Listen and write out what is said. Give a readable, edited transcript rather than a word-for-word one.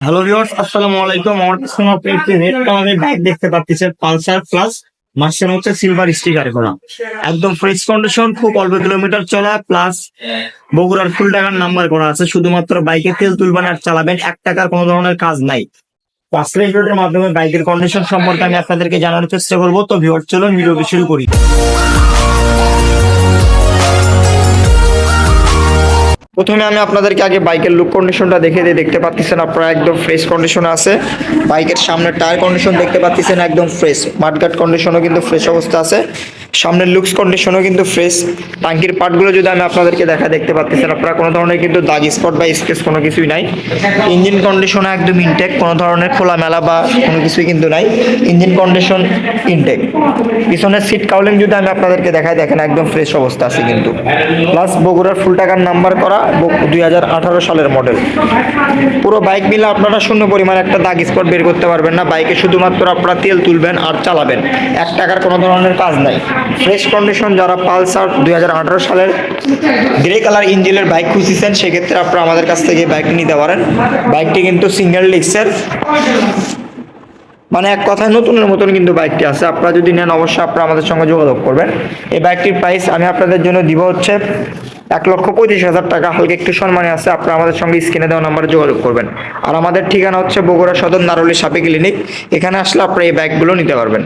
Hello viewers, আসসালামু আলাইকুম। আমার পিছনে আপনি একটি রেড কালারের বাইক দেখতে পাচ্ছেন, পালসার প্লাস। মাঝখানে হচ্ছে সিলভার স্টিকার করা, একদম ফ্রেশ কন্ডিশন, খুব অল্প কিলোমিটার চলা, প্লাস বগুড়ার ফুল টাকার নাম্বার করা আছে। শুধুমাত্র বাইকে তেল তুলবেন আর চালাবেন, 1 টাকার কোনো ধরনের কাজ নাই। আজকের ভিডিওর মাধ্যমে বাইকের কন্ডিশন সম্পর্কে আমি আপনাদেরকে জানানোর চেষ্টা করবো। তো ভিউয়ার্স, চলুন ভিডিওটি শুরু করি। প্রথমে আমি আপনাদেরকে আগে বাইকের লুক কন্ডিশনটা দেখে দিয়ে দেখতে পাচ্ছেন আপনারা একদম ফ্রেশ কন্ডিশনে আছে। বাইকের সামনের টায়ার কন্ডিশন দেখতে পাচ্ছেন একদম ফ্রেশ, মাডগার্ড কন্ডিশনও কিন্তু ফ্রেশ অবস্থা আছে। সামনের লুকস কন্ডিশনও কিন্তু ফ্রেশ। টাঙ্কির পার্টগুলো যদি আমি আপনাদেরকে দেখতে পাচ্ছেন আপনারা, কোনো ধরনের কিন্তু দাগ স্পট বা স্কেচ কোনো কিছুই নাই। ইঞ্জিন কন্ডিশন একদম ইনটেক, কোনো ধরনের খোলামেলা বা কোনো কিছুই কিন্তু নাই। Engine condition intact. পিছনের সিট কাউলিং যদি আমি আপনাদেরকে দেখেন একদম ফ্রেশ অবস্থা আছে কিন্তু। প্লাস বগুড়ার ফুল টাকার নাম্বার করা, 2018 সালের মডেল। পুরো বাইক মিলে আপনারা শূন্য পরিমাণ একটা দাগ স্পট বের করতে পারবেন না। বাইকে শুধুমাত্র আপনারা তেল তুলবেন আর চালাবেন, 1 টাকার কোনো ধরনের কাজ নাই। Fresh condition. যারা পালসার 2018 সালের গ্রে কালার ইঞ্জিনের বাইক খুঁজছেন, সেক্ষেত্রে আপনারা আমাদের কাছ থেকে বাইকটি নিতে পারেন। বাইকটি কিন্তু সিঙ্গেল ডিস্কের, মানে এক কথায় নতুনের মতন কিন্তু বাইকটি আছে। আপনারা যদি নেন অবশ্যই আপনারা আমাদের সঙ্গে যোগাযোগ করবেন। এই বাইকটির প্রাইস আমি আপনাদের জন্য দিব হচ্ছে 1,35,000 টাকা। হালকা একটু সম্মানে আছে, আপনারা আমাদের সঙ্গে স্ক্রিনে দেওয়া নাম্বারে যোগাযোগ করবেন। আর আমাদের ঠিকানা হচ্ছে বগুড়া সদর নারুলি সাপে ক্লিনিক। এখানে আসলে আপনারা এই বাইকগুলো নিতে পারবেন।